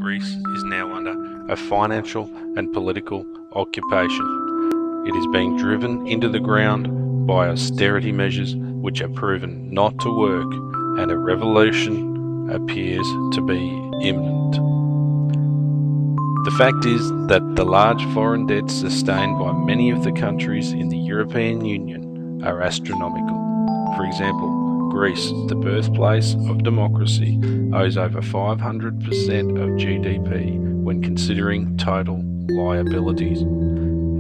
Greece is now under a financial and political occupation. It is being driven into the ground by austerity measures which are proven not to work, and a revolution appears to be imminent. The fact is that the large foreign debts sustained by many of the countries in the European Union are astronomical. For example, Greece, the birthplace of democracy, owes over 500% of GDP when considering total liabilities.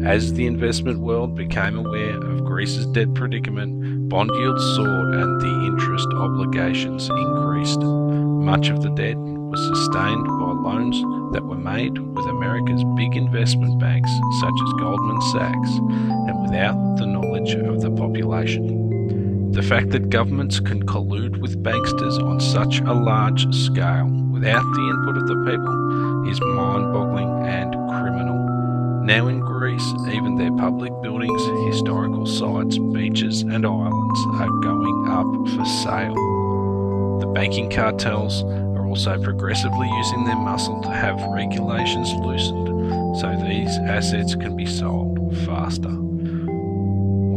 As the investment world became aware of Greece's debt predicament, bond yields soared and the interest obligations increased. Much of the debt was sustained by loans that were made with America's big investment banks such as Goldman Sachs, and without the knowledge of the population. The fact that governments can collude with banksters on such a large scale without the input of the people is mind-boggling and criminal. Now in Greece, even their public buildings, historical sites, beaches and islands are going up for sale. The banking cartels are also progressively using their muscle to have regulations loosened so these assets can be sold faster.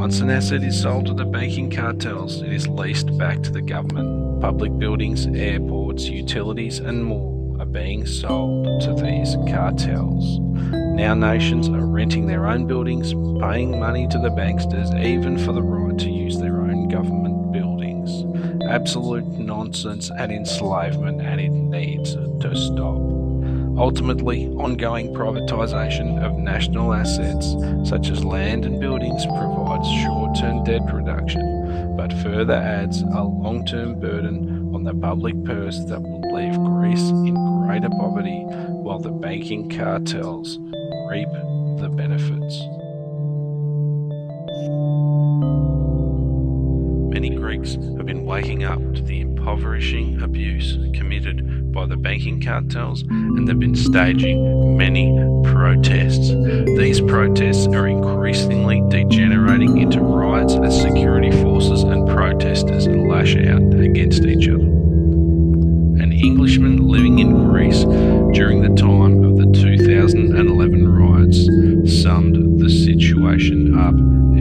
Once an asset is sold to the banking cartels, it is leased back to the government. Public buildings, airports, utilities and more are being sold to these cartels. Now nations are renting their own buildings, paying money to the banksters even for the right to use their own government buildings. Absolute nonsense and enslavement, and it needs to stop. Ultimately, ongoing privatisation of national assets, such as land and buildings, provides short-term debt reduction, but further adds a long-term burden on the public purse that will leave Greece in greater poverty, while the banking cartels reap the benefits. Many Greeks have been waking up to the impoverishing abuse committed by the banking cartels, and they've been staging many protests. These protests are increasingly degenerating into riots as security forces and protesters lash out against each other. An Englishman living in Greece during the time of the 2011 riots summed the situation up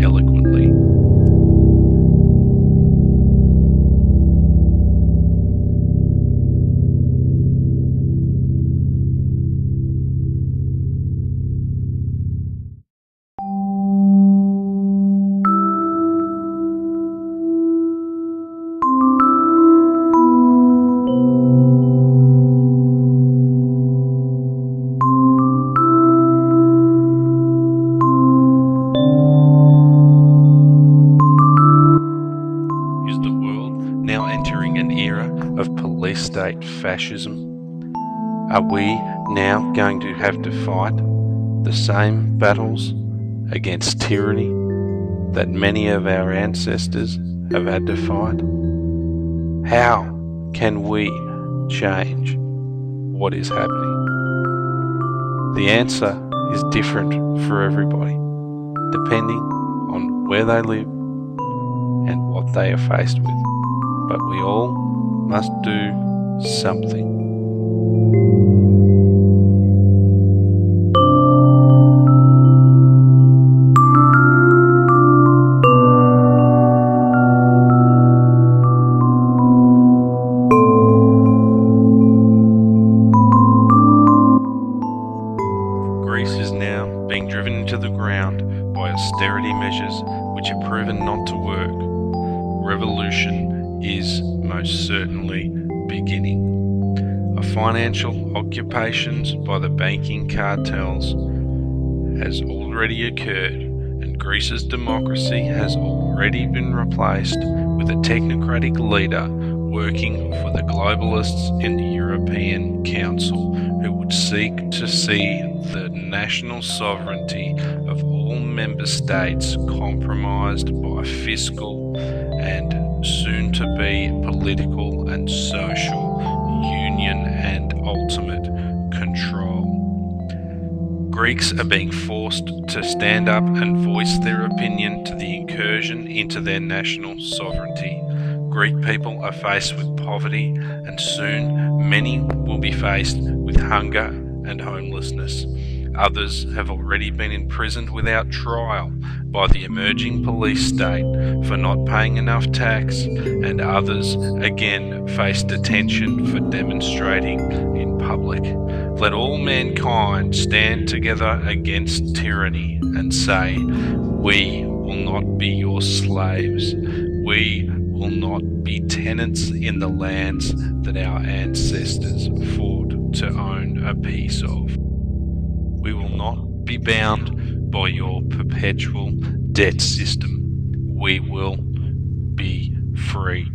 eloquently. Of police state fascism? Are we now going to have to fight the same battles against tyranny that many of our ancestors have had to fight? How can we change what is happening? The answer is different for everybody, depending on where they live and what they are faced with. But we all must do something. Greece is now being driven into the ground by austerity measures which have proven not to work. Revolution is most certainly beginning. A financial occupations by the banking cartels has already occurred, and Greece's democracy has already been replaced with a technocratic leader working for the globalists in the European Council, who would seek to see the national sovereignty of all member states compromised by fiscal and soon-to-be political and social union and ultimate control. Greeks are being forced to stand up and voice their opinion to the incursion into their national sovereignty. Greek people are faced with poverty, and soon many will be faced with hunger and homelessness. Others have already been imprisoned without trial by the emerging police state for not paying enough tax, and others again face detention for demonstrating in public. Let all mankind stand together against tyranny and say, we will not be your slaves. We will not be tenants in the lands that our ancestors fought to own a piece of. We will not be bound by your perpetual debt system. We will be free.